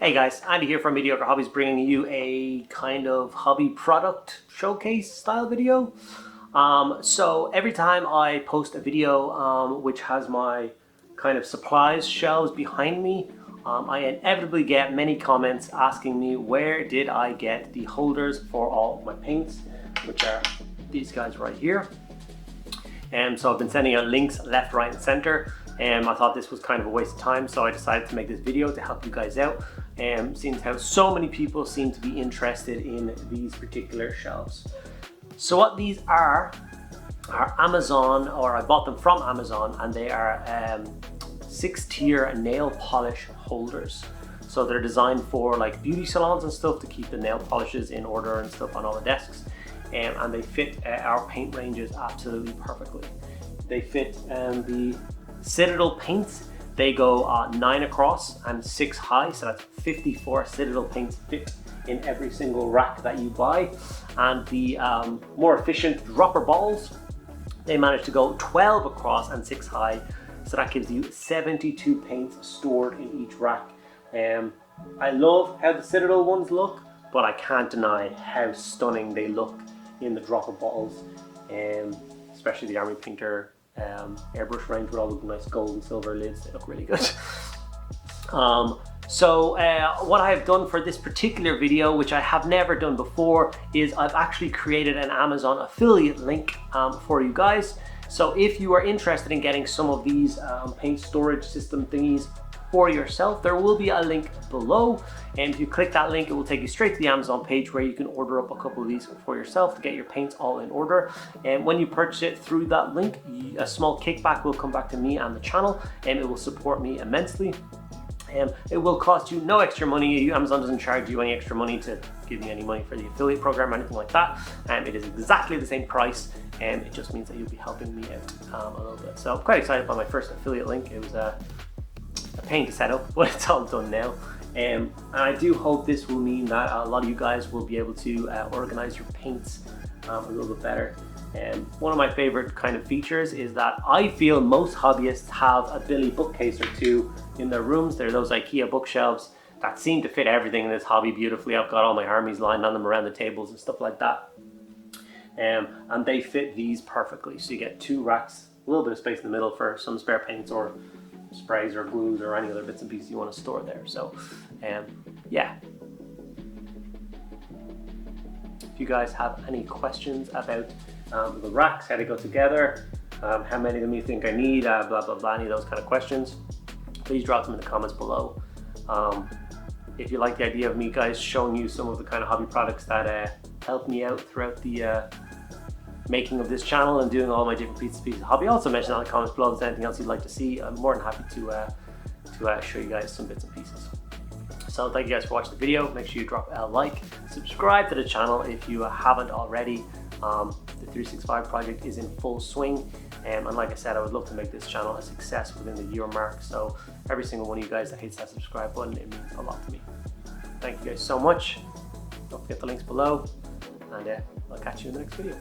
Hey guys, Andy here from Mediocre Hobbies, bringing you a kind of hobby product showcase style video. So every time I post a video which has my kind of supplies shelves behind me, I inevitably get many comments asking me where did I get the holders for all my paints, which are these guys right here. And so I've been sending out links left, right and center. And I thought this was kind of a waste of time, so I decided to make this video to help you guys out. Seeing how so many people seem to be interested in these particular shelves. So what these are Amazon, or I bought them from Amazon, and they are 6-tier nail polish holders. So they're designed for like beauty salons and stuff to keep the nail polishes in order and stuff on all the desks. And they fit our paint ranges absolutely perfectly. They fit the Citadel paints. They go 9 across and 6 high, so that's 54 Citadel paints fit in every single rack that you buy. And the more efficient dropper balls, they manage to go 12 across and 6 high, so that gives you 72 paints stored in each rack. I love how the Citadel ones look, but I can't deny how stunning they look in the dropper balls, especially the Army Painter airbrush range with all the nice gold and silver lids. They look really good. So what I have done for this particular video, which I have never done before, is I've actually created an Amazon affiliate link for you guys. So if you are interested in getting some of these paint storage system thingies for yourself, there will be a link below, and if you click that link, it will take you straight to the Amazon page where you can order up a couple of these for yourself to get your paints all in order. And when you purchase it through that link, a small kickback will come back to me and the channel, and it will support me immensely. It will cost you no extra money. Amazon doesn't charge you any extra money to give you any money for the affiliate program or anything like that. It is exactly the same price, and it just means that you'll be helping me out a little bit. So I'm quite excited about my first affiliate link. It was a pain to set up, but it's all done now. And I do hope this will mean that a lot of you guys will be able to organize your paints a little bit better. One of my favorite kind of features is that I feel most hobbyists have a Billy bookcase or two in their rooms. They're those IKEA bookshelves that seem to fit everything in this hobby beautifully. I've got all my armies lined on them around the tables and stuff like that. And they fit these perfectly. So you get 2 racks, a little bit of space in the middle for some spare paints or sprays or glues or any other bits and pieces you want to store there. So yeah. If you guys have any questions about the racks, how they go together, how many of them you think I need, blah blah blah, any of those kind of questions, please drop them in the comments below. If you like the idea of me guys showing you some of the kind of hobby products that help me out throughout the making of this channel and doing all my different pieces of hobby, also mention that in the comments below if there's anything else you'd like to see. I'm more than happy to show you guys some bits and pieces. So thank you guys for watching the video. Make sure you drop a like, subscribe to the channel if you haven't already. The 365 project is in full swing, and like I said, I would love to make this channel a success within the year mark. So every single one of you guys that hits that subscribe button, it means a lot to me. Thank you guys so much. Don't forget the links below, and I'll catch you in the next video.